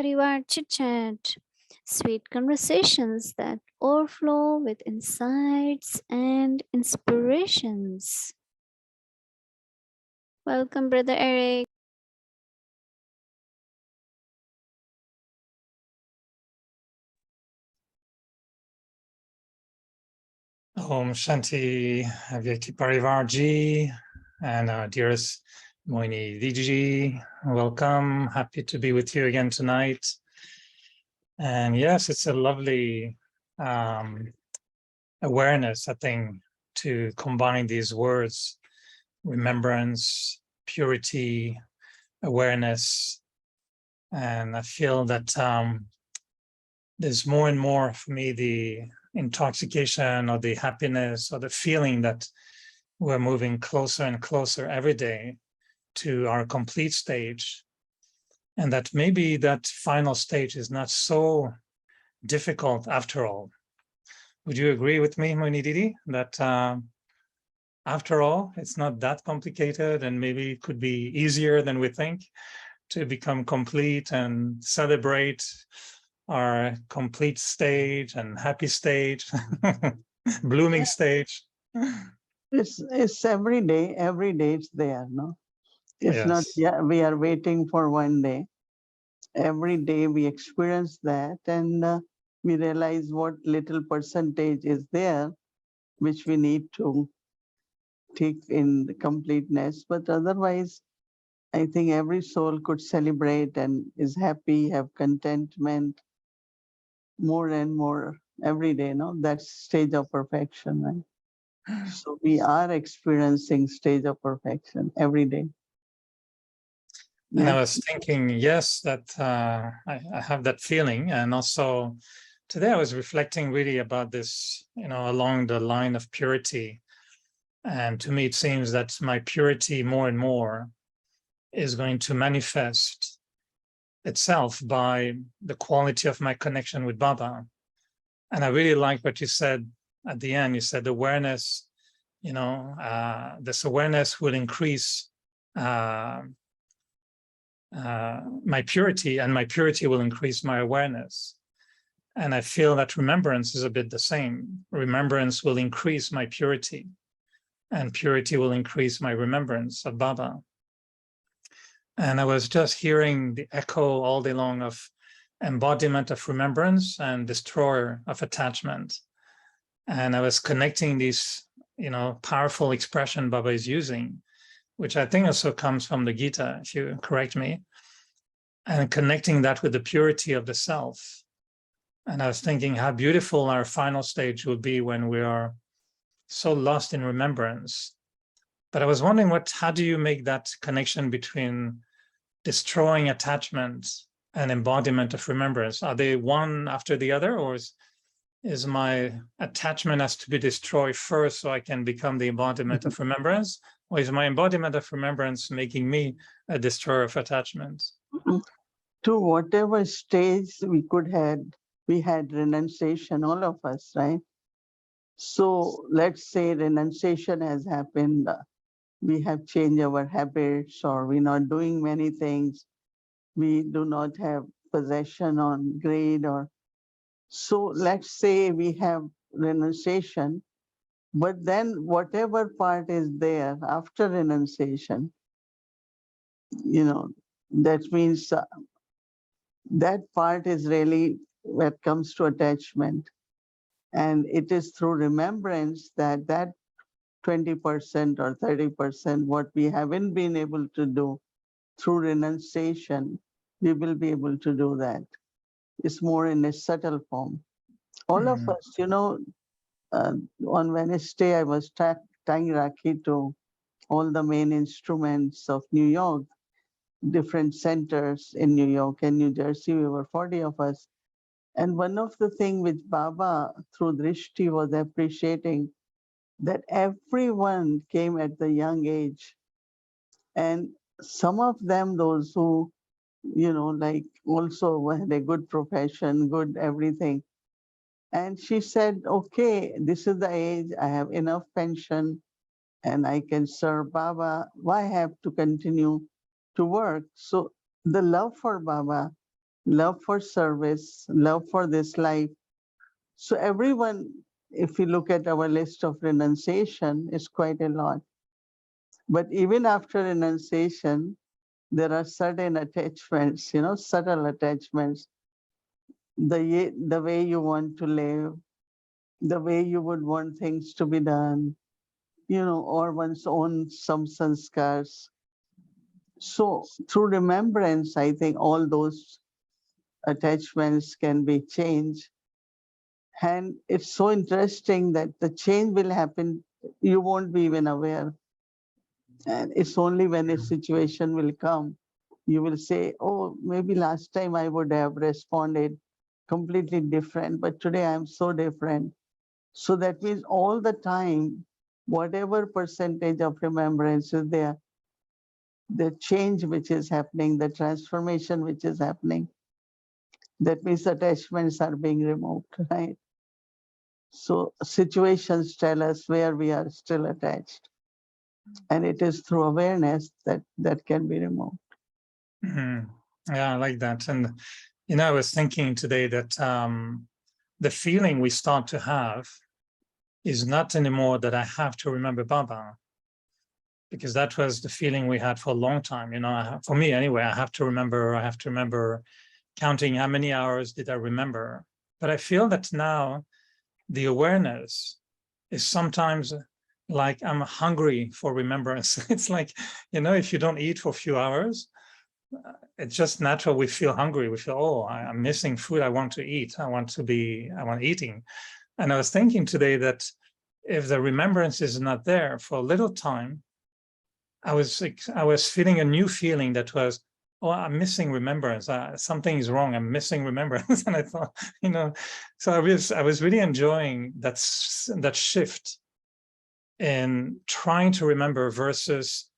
Parivar Chit Chat, sweet conversations that overflow with insights and inspirations. Welcome, Brother Eric. Om Shanti Avyakti Parivarji and our dearest Mohini Didi, welcome. Happy to be with you again tonight. And yes, it's a lovely awareness, I think, to combine these words, remembrance, purity, awareness. And I feel that there's more and more for me the intoxication or the happiness or the feeling that we're moving closer and closer every day to our complete stage, and that maybe that final stage is not so difficult after all. Would you agree with me, Mohini Didi, that after all, it's not that complicated and maybe it could be easier than we think to become complete and celebrate our complete stage and happy stage, blooming stage? It's every day it's there, no? It's Yes. not, yeah, we are waiting for one day. Every day we experience that, and we realize what little percentage is there, which we need to take in the completeness. But otherwise, I think every soul could celebrate and is happy, have contentment more and more every day, no? That's stage of perfection, right? So we are experiencing stage of perfection every day. And I was thinking, yes, that I have that feeling. And also today I was reflecting really about this, along the line of purity. And to me, it seems that my purity more and more is going to manifest itself by the quality of my connection with Baba. And I really like what you said at the end. You said awareness, this awareness will increase my purity, and my purity will increase my awareness. And I feel that remembrance is a bit the same. Remembrance will increase my purity, and purity will increase my remembrance of Baba. And I was just hearing the echo all day long of embodiment of remembrance and destroyer of attachment. And I was connecting these, powerful expression Baba is using, which I think also comes from the Gita, if you correct me, and connecting that with the purity of the self. And I was thinking how beautiful our final stage will be when we are so lost in remembrance. But I was wondering, how do you make that connection between destroying attachment and embodiment of remembrance? Are they one after the other, or is my attachment has to be destroyed first so I can become the embodiment of remembrance? Or is my embodiment of remembrance making me a destroyer of attachment? To whatever stage we had renunciation, all of us, right? So let's say renunciation has happened. We have changed our habits, or we're not doing many things. We do not have possession on grade, or so let's say we have renunciation, but then whatever part is there after renunciation, that means that part is really what comes to attachment. And it is through remembrance that 20% or 30%, what we haven't been able to do through renunciation, we will be able to do that. It's more in a subtle form. All of us, on Wednesday, I was tying Rakhi to all the main instruments of New York, different centers in New York and New Jersey. We were 40 of us. And one of the things which Baba, through Drishti, was appreciating, that everyone came at the young age. And some of them, those who, like also had a good profession, good everything. And she said, okay, this is the age, I have enough pension and I can serve Baba. Why have to continue to work? So the love for Baba love for service, love for this life. So everyone, if we look at our list of renunciation, is quite a lot. But even after renunciation, there are certain attachments, subtle attachments. The way you want to live, the way you would want things to be done, or one's own some sanskars. So through remembrance, I think all those attachments can be changed. And it's so interesting that the change will happen, you won't be even aware. And it's only when a situation will come, you will say, oh, maybe last time I would have responded completely different, but today I'm so different. So that means all the time, whatever percentage of remembrance is there, the change which is happening, the transformation which is happening, that means attachments are being removed, right? So situations tell us where we are still attached. And it is through awareness that can be removed. Mm-hmm. Yeah, I like that. And, I was thinking today that the feeling we start to have is not anymore that I have to remember Baba, because that was the feeling we had for a long time. For me anyway, I have to remember counting how many hours did I remember. But I feel that now the awareness is sometimes like I'm hungry for remembrance. It's like, if you don't eat for a few hours, it's just natural. We feel hungry. We feel, oh, I'm missing food. I want to eat. I want eating. And I was thinking today that if the remembrance is not there for a little time, I was feeling a new feeling that was, oh, I'm missing remembrance. Something is wrong. I'm missing remembrance. And I thought, so I was really enjoying that shift in trying to remember versus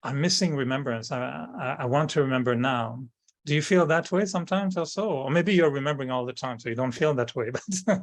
I'm missing remembrance. I want to remember now. Do you feel that way sometimes also? Or maybe you're remembering all the time, so you don't feel that way. But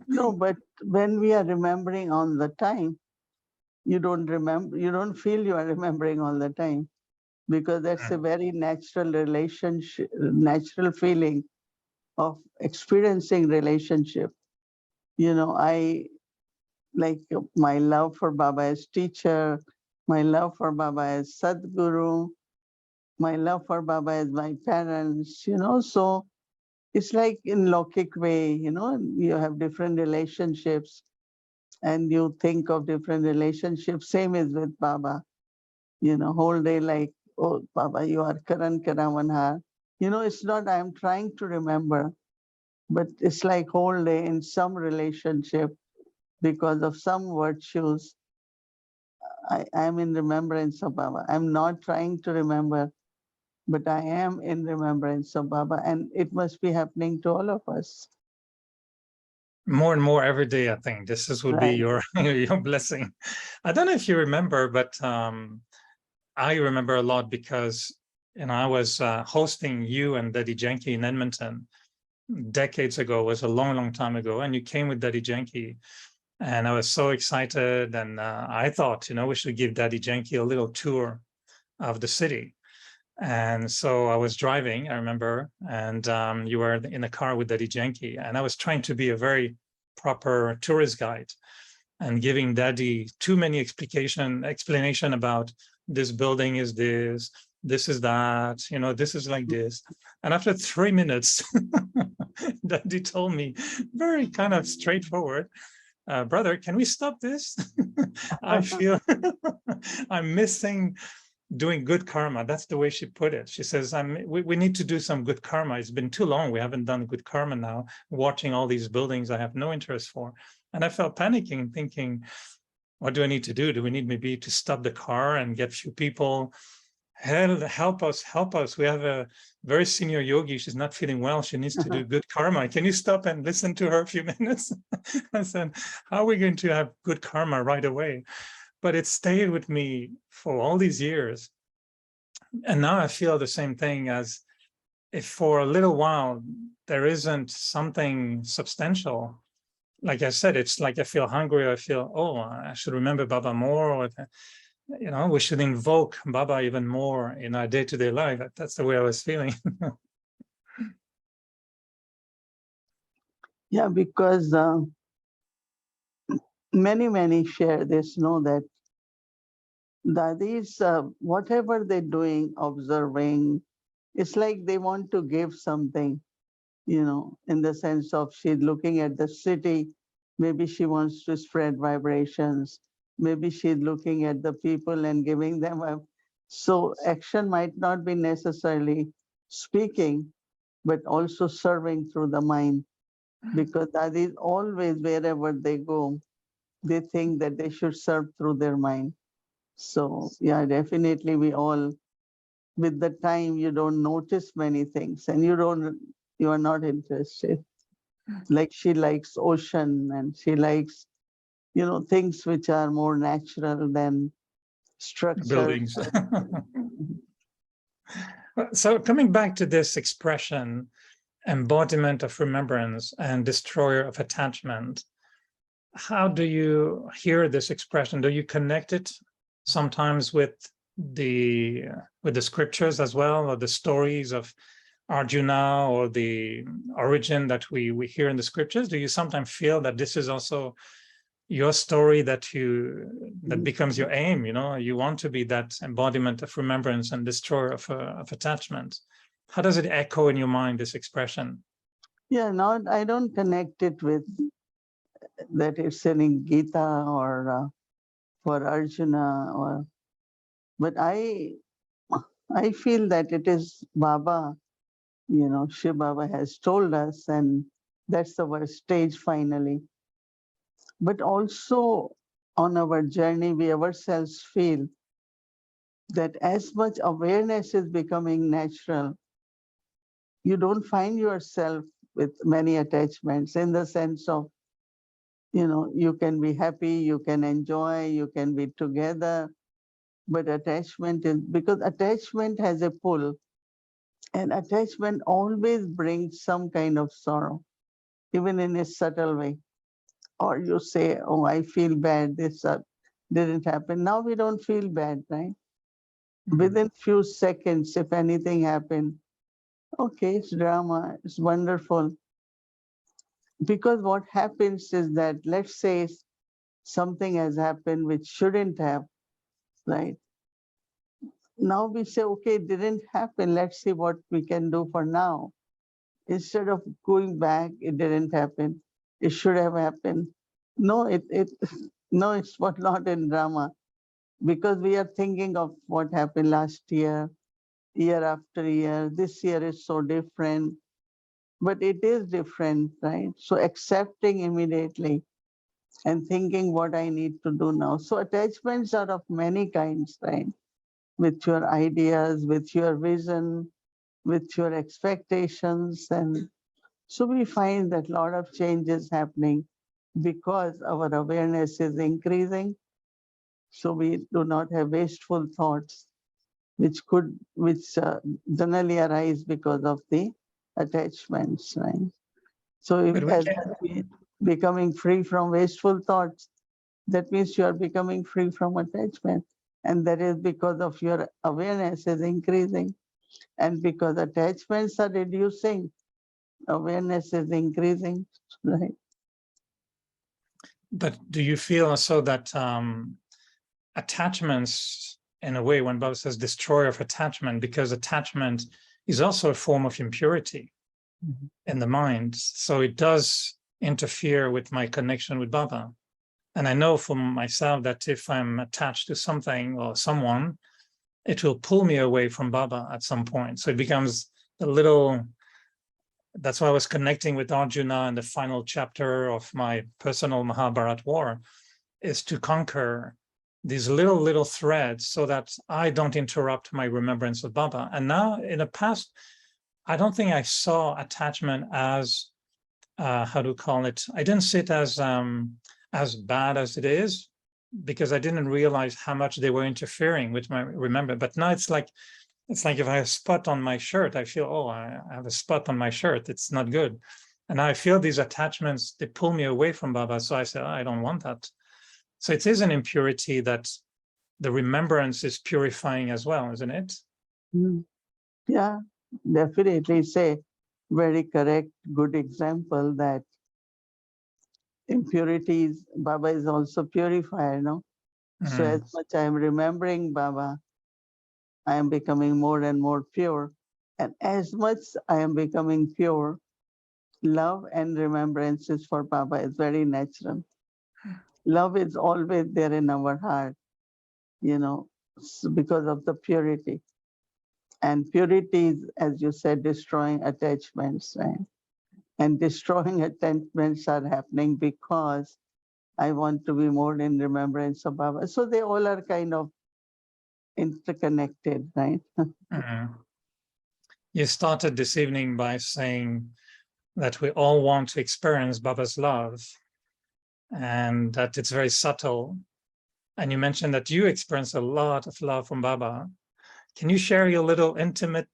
No, but when we are remembering all the time, you don't feel you are remembering all the time, because that's a very natural relationship, natural feeling of experiencing relationship. I like my love for Baba as teacher, my love for Baba as Sadguru, my love for Baba as my parents, so it's like in Lokik way, you have different relationships and you think of different relationships. Same is with Baba, whole day like, oh, Baba, you are Karan Karamanhar. It's not I'm trying to remember, but it's like whole day in some relationship because of some virtues. I'm in remembrance of Baba. I'm not trying to remember, but I am in remembrance of Baba, and it must be happening to all of us. more and more every day, I think this would be Right. your your blessing. I don't know if you remember, but I remember a lot because I was hosting you and Daddy Janky in Edmonton decades ago. It was a long, long time ago, and you came with Daddy Janky, and I was so excited. And I thought, we should give Daddy Janky a little tour of the city. And so I was driving, I remember, and you were in a car with Daddy Janky, and I was trying to be a very proper tourist guide and giving Daddy too many explanation about this building is this is that, this is like this. And after 3 minutes, Daddy told me very kind of straightforward, brother, can we stop this? I feel I'm missing doing good karma. That's the way she put it. She says, we need to do some good karma. It's been too long. We haven't done good karma now, watching all these buildings I have no interest for. And I felt panicking, thinking, what do I need to do? Do we need maybe to stop the car and get a few people? Help us. We have a very senior yogi. She's not feeling well. She needs to do good karma. Can you stop and listen to her a few minutes? I said, how are we going to have good karma right away? But it stayed with me for all these years. And now I feel the same thing, as if for a little while there isn't something substantial. Like I said, it's like I feel hungry. I feel, oh, I should remember Baba more, or we should invoke Baba even more in our day-to-day life. That's the way I was feeling. Yeah, because many share this, know that these, whatever they're doing, observing, it's like they want to give something, in the sense of she's looking at the city, maybe she wants to spread vibrations, maybe she's looking at the people and giving them a. So action might not be necessarily speaking, but also serving through the mind, because that is always wherever they go, they think that they should serve through their mind. So yeah, definitely we all, with the time, you don't notice many things and you are not interested. Like she likes ocean and she likes, things which are more natural than structured. Buildings. So coming back to this expression, embodiment of remembrance and destroyer of attachment, how do you hear this expression? Do you connect it sometimes with the scriptures as well, or the stories of Arjuna, or the origin that we hear in the scriptures? Do you sometimes feel that this is also your story that becomes your aim? You want to be that embodiment of remembrance and destroyer of attachment. How does it echo in your mind, this expression? Yeah, not, I don't connect it with that it's in Gita or for Arjuna, but I feel that it is Baba, Shiv Baba has told us, and that's our stage finally. But also on our journey, we ourselves feel that as much awareness is becoming natural, you don't find yourself with many attachments, in the sense of, you can be happy, you can enjoy, you can be together, but attachment is, because attachment has a pull, and attachment always brings some kind of sorrow, even in a subtle way. Or you say, oh, I feel bad, this didn't happen. Now we don't feel bad, right? Within few seconds, if anything happened, okay, it's drama, it's wonderful. Because what happens is that, let's say something has happened which shouldn't have, right? Now we say, okay, it didn't happen, let's see what we can do for now. Instead of going back, it didn't happen, it should have happened. No, it no, it's what, not in drama, because we are thinking of what happened last year, year after year. This year is so different, but it is different, right? So accepting immediately and thinking what I need to do now. So attachments are of many kinds, right? With your ideas, with your vision, with your expectations. And so we find that a lot of change is happening because our awareness is increasing. So we do not have wasteful thoughts, which generally arise because of the attachments, right? So if, But we as can, we becoming free from wasteful thoughts, that means you are becoming free from attachment. And that is because of your awareness is increasing. And because attachments are reducing, awareness is increasing, right? but do you feel also that attachments, in a way, when Baba says destroyer of attachment, because attachment is also a form of impurity in the mind, so it does interfere with my connection with Baba. And I know for myself that if I'm attached to something or someone, it will pull me away from Baba at some point. So it becomes a little. That's why I was connecting with Arjuna in the final chapter of my personal Mahabharat War, is to conquer these little threads so that I don't interrupt my remembrance of Baba. And now, in the past, I don't think I saw attachment as how to call it. I didn't see it as bad as it is, because I didn't realize how much they were interfering with my remembrance. But now it's like if I have a spot on my shirt, I feel, oh, I have a spot on my shirt. It's not good. And I feel these attachments, they pull me away from Baba. So I say, oh, I don't want that. So it is an impurity that the remembrance is purifying as well, isn't it? Mm. Yeah, definitely. Say very correct, good example that impurities. Baba is also purifier, no? So as much I am remembering Baba, I am becoming more and more pure. And as much I am becoming pure, love and remembrances for Baba is very natural. Love is always there in our heart, because of the purity. And purity is, as you said, destroying attachments, right? And destroying attachments are happening because I want to be more in remembrance of Baba. So they all are kind of interconnected, right? You started this evening by saying that we all want to experience Baba's love and that it's very subtle. And you mentioned that you experience a lot of love from Baba. Can you share your little intimate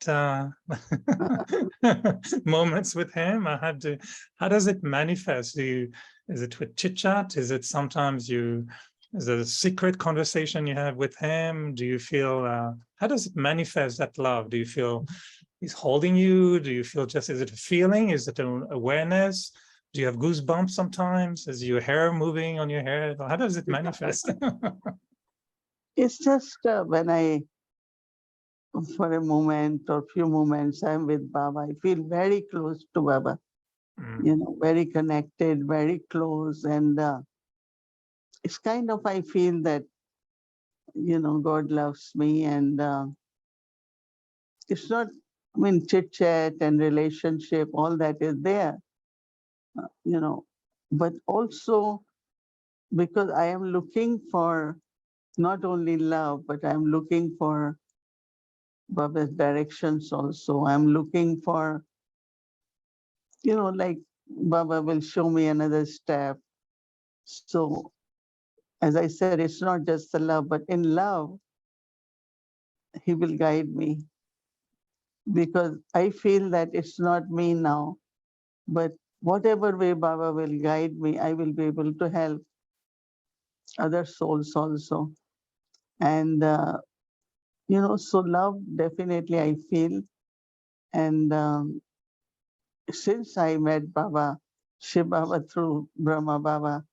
moments with him? How does it manifest? Is it with chit chat? Is it sometimes is it a secret conversation you have with him? Do you feel, how does it manifest that love? Do you feel he's holding you? Do you feel is it a feeling? Is it an awareness? Do you have goosebumps sometimes? Is your hair moving on your head? How does it manifest? It's just when for a moment or few moments, I'm with Baba, I feel very close to Baba, very connected, very close. And it's kind of, I feel that, God loves me. And it's not, chit chat and relationship, all that is there, but also because I am looking for not only love, but I'm looking for Baba's directions also. I'm looking for, like Baba will show me another step. So, as I said, it's not just the love, but in love, he will guide me because I feel that it's not me now, but whatever way Baba will guide me, I will be able to help other souls also. And, so love definitely I feel. And since I met Baba, Shiv Baba through Brahma Baba,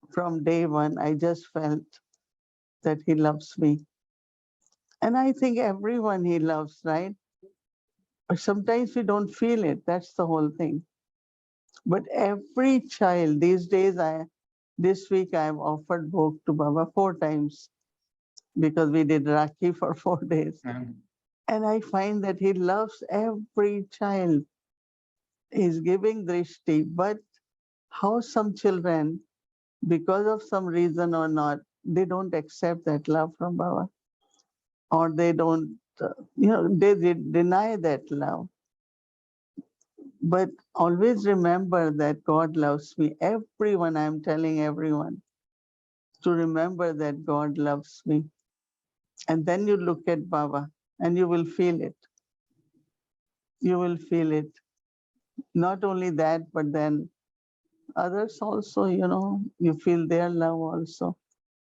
from day one, I just felt that he loves me. And I think everyone he loves, right? But sometimes we don't feel it. That's the whole thing. But every child these days, this week I've offered bhog to Baba 4 times because we did Rakhi for 4 days. And I find that he loves every child. He's giving drishti, but how some children, because of some reason or not, they don't accept that love from Baba, or they don't, they deny that love. But always remember that God loves me. Everyone, I'm telling everyone to remember that God loves me. And then you look at Baba and you will feel it. You will feel it. Not only that, but then others also, you feel their love also.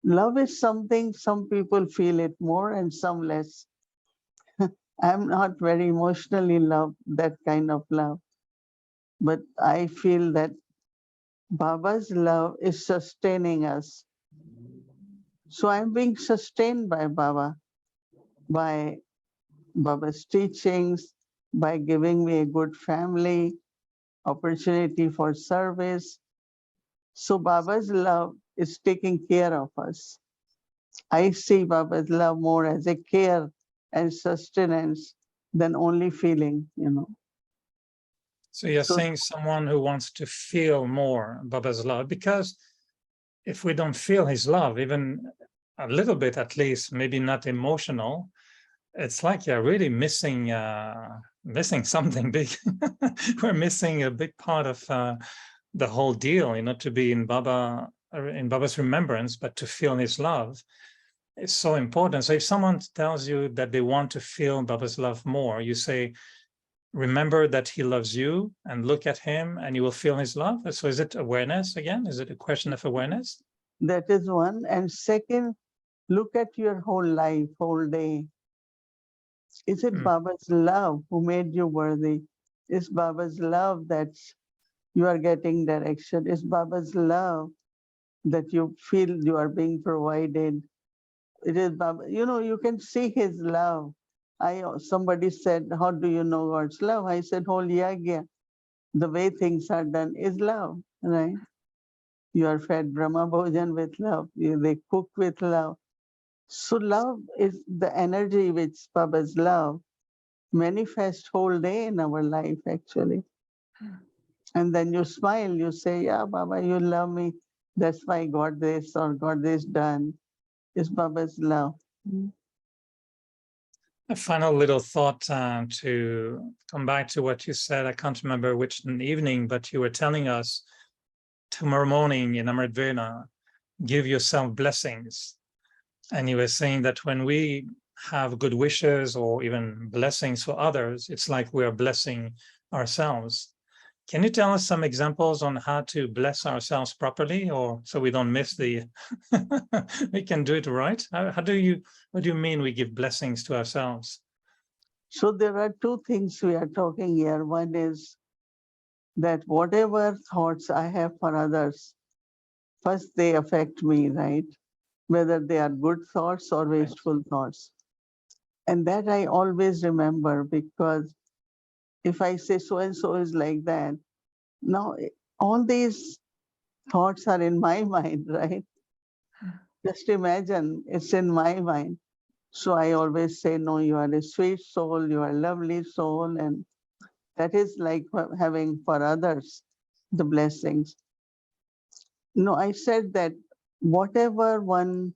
Love is something, some people feel it more and some less. I'm not very emotionally loved, that kind of love. But I feel that Baba's love is sustaining us. So I'm being sustained by Baba, by Baba's teachings, by giving me a good family, opportunity for service. So Baba's love is taking care of us. I see Baba's love more as a care and sustenance than only feeling. So you're So saying someone who wants to feel more Baba's love, because if we don't feel his love, even a little bit at least, maybe not emotional, it's like you're really missing something big. We're missing a big part of the whole deal, to be in Baba's remembrance, but to feel his love is so important. So if someone tells you that they want to feel Baba's love more, you say, remember that he loves you and look at him and you will feel his love. So is it awareness again? Is it a question of awareness? that is one. And second, look at your whole life, whole day. Is it Baba's love who made you worthy? Is Baba's love that's you are getting direction. It's Baba's love that you feel you are being provided. It is Baba, you can see his love. Somebody said, how do you know God's love? I said, whole yagya, the way things are done is love, right? You are fed Brahma Bhojan with love. They cook with love. So love is the energy which Baba's love manifest whole day in our life actually. And then you smile, you say, yeah, Baba, you love me. That's why I got this or got this done. It's Baba's love. A final little thought to come back to what you said. I can't remember which evening, but you were telling us tomorrow morning in Amrit Vena, give yourself blessings. And you were saying that when we have good wishes or even blessings for others, it's like we are blessing ourselves. Can you tell us some examples on how to bless ourselves properly, or so we don't miss the, we can do it right? What do you mean we give blessings to ourselves? So there are two things we are talking here. One is that whatever thoughts I have for others, first they affect me, right? Whether they are good thoughts or wasteful thoughts. And that I always remember, because if I say so and so is like that, now all these thoughts are in my mind, right? Just imagine it's in my mind. So I always say, no, you are a sweet soul, you are a lovely soul. And that is like having for others the blessings. No, I said that whatever one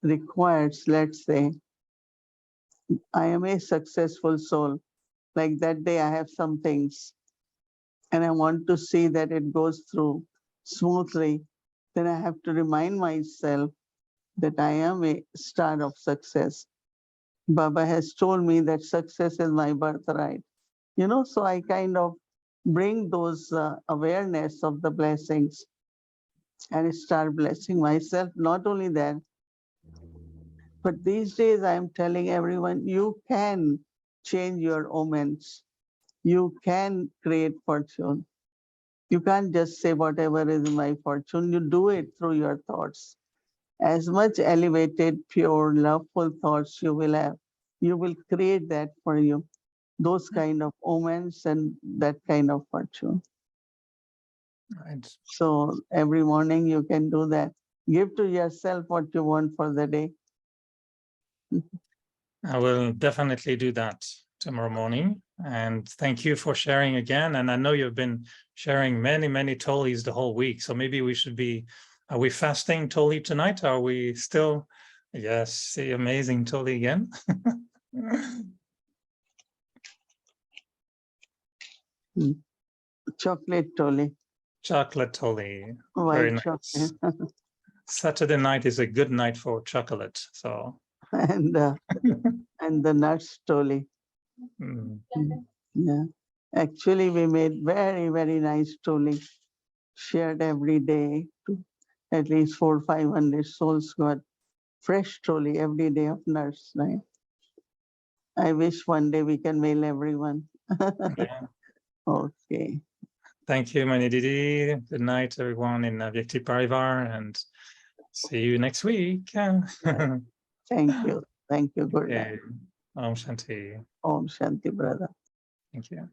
requires, let's say, I am a successful soul. Like that day, I have some things and I want to see that it goes through smoothly. Then I have to remind myself that I am a star of success. Baba has told me that success is my birthright. So I kind of bring those awareness of the blessings and start blessing myself. Not only that, but these days I am telling everyone, you can change your omens. You can create fortune. You can't just say whatever is my fortune. You do it through your thoughts. As much elevated, pure, loveful thoughts you will have, you will create that for you. Those kind of omens and that kind of fortune. Right. So every morning you can do that. Give to yourself what you want for the day. I will definitely do that tomorrow morning. And thank you for sharing again. And I know you've been sharing many, many tolis the whole week. So maybe we should be, are we fasting toli tonight? Are we still? Yes, see, amazing toli again. Chocolate toli. Chocolate toli. Very White nice. chocolate. Saturday night is a good night for chocolate. So and the nuts toli. Yeah. Actually, we made very, very nice toli. Shared every day. At least 400-500 souls got fresh toli every day of nuts, right? I wish one day we can mail everyone. Yeah. Okay. Thank you, Mohini Didi. Good night, everyone in Vyakti Parivar, and see you next week. Thank you. Thank you. Good night. Okay. Om Shanti. Om Shanti, brother. Thank you.